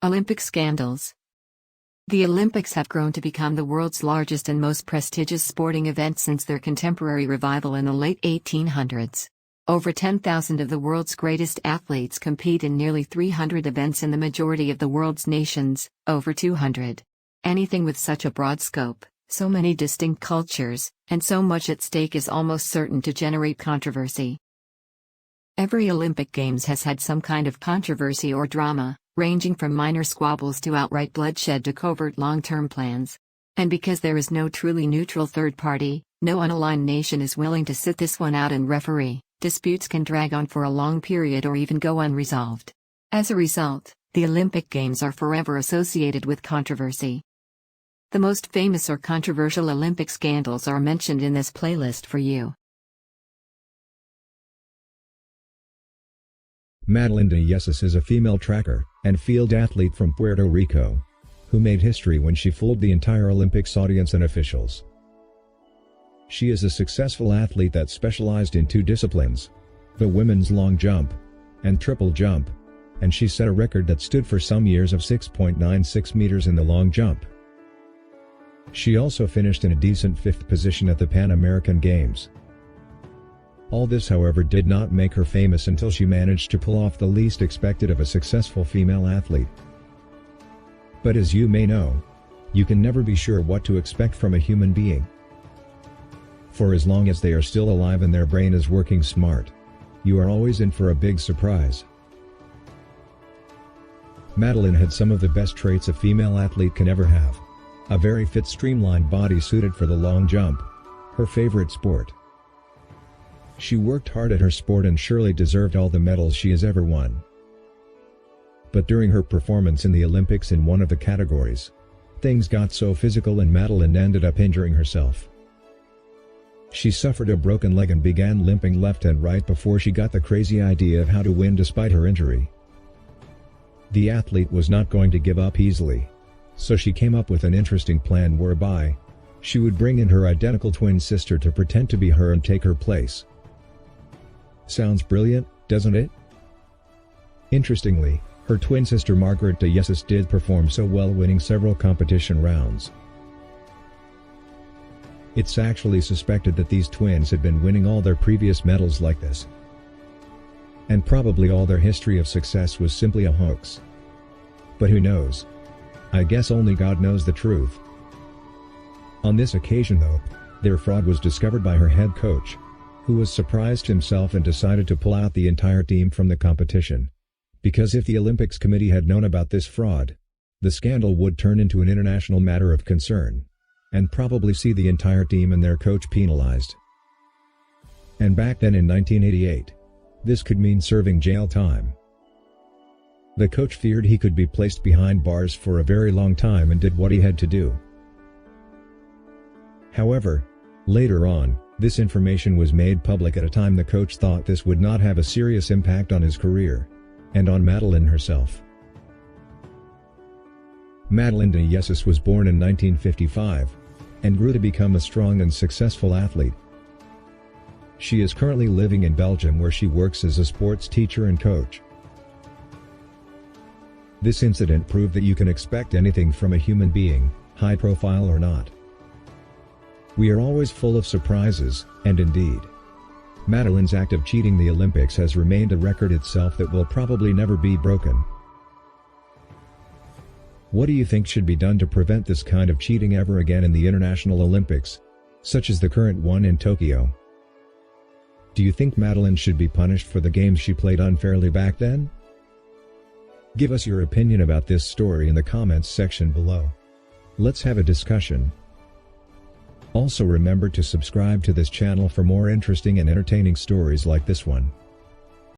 Olympic scandals. The Olympics have grown to become the world's largest and most prestigious sporting event since their contemporary revival in the late 1800s. Over 10,000 of the world's greatest athletes compete in nearly 300 events in the majority of the world's nations, over 200. Anything with such a broad scope, so many distinct cultures, and so much at stake is almost certain to generate controversy. Every Olympic Games has had some kind of controversy or drama, ranging from minor squabbles to outright bloodshed to covert long-term plans. And because there is no truly neutral third party, no unaligned nation is willing to sit this one out and referee, disputes can drag on for a long period or even go unresolved. As a result, the Olympic Games are forever associated with controversy. The most famous or controversial Olympic scandals are mentioned in this playlist for you. Madeline de Jesus is a female tracker and field athlete from Puerto Rico, who made history when she fooled the entire Olympics audience and officials. She is a successful athlete that specialized in two disciplines, the women's long jump and triple jump, and she set a record that stood for some years of 6.96 meters in the long jump. She also finished in a decent fifth position at the Pan American Games. All this, however, did not make her famous until she managed to pull off the least expected of a successful female athlete. But as you may know, you can never be sure what to expect from a human being. For as long as they are still alive and their brain is working smart, you are always in for a big surprise. Madeline had some of the best traits a female athlete can ever have. A very fit, streamlined body suited for the long jump, her favorite sport. She worked hard at her sport and surely deserved all the medals she has ever won. But during her performance in the Olympics in one of the categories, things got so physical and Madeline ended up injuring herself. She suffered a broken leg and began limping left and right before she got the crazy idea of how to win despite her injury. The athlete was not going to give up easily, so she came up with an interesting plan whereby she would bring in her identical twin sister to pretend to be her and take her place. Sounds brilliant, doesn't it? Interestingly, her twin sister Margaret de Jesus did perform so well, winning several competition rounds. It's actually suspected that these twins had been winning all their previous medals like this. And probably all their history of success was simply a hoax. But who knows? I guess only God knows the truth. On this occasion though, their fraud was discovered by her head coach, who was surprised himself and decided to pull out the entire team from the competition. Because if the Olympics Committee had known about this fraud, the scandal would turn into an international matter of concern, and probably see the entire team and their coach penalized. And back then in 1988, this could mean serving jail time. The coach feared he could be placed behind bars for a very long time and did what he had to do. However, later on, this information was made public at a time the coach thought this would not have a serious impact on his career, and on Madeline herself. Madeline de Jesus was born in 1955, and grew to become a strong and successful athlete. She is currently living in Belgium where she works as a sports teacher and coach. This incident proved that you can expect anything from a human being, high profile or not. We are always full of surprises, and indeed, Madeline's act of cheating the Olympics has remained a record itself that will probably never be broken. What do you think should be done to prevent this kind of cheating ever again in the International Olympics, such as the current one in Tokyo? Do you think Madeline should be punished for the games she played unfairly back then? Give us your opinion about this story in the comments section below. Let's have a discussion. Also remember to subscribe to this channel for more interesting and entertaining stories like this one.